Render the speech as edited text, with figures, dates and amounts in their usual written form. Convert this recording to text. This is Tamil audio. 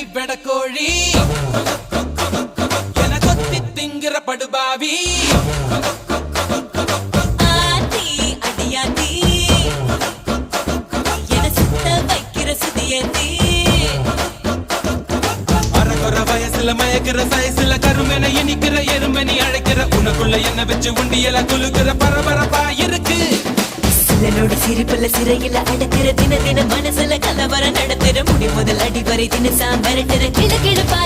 வெடக்கோழி என கொத்தி திங்கிற படுபாவி ஆத்தி அடியாத்தி என சுத்த வைக்கிற சுதியத்தி அறகுற வயசுல மயக்கிற சயசுல கருமென இனிக்கிற எருமனி அழைக்கிற உனக்குள்ள என்ன வச்சு உண்டியல குலுக்கிற பரபரப்பா இருக்கு சிலனோட சிரிப்புல சிறையில அடக்கிற தின தின மனசுல கலவரம் நடத்துற முடி முதல் அடிவரை தினசா மிரட்டுற கிழக்கிழப்பா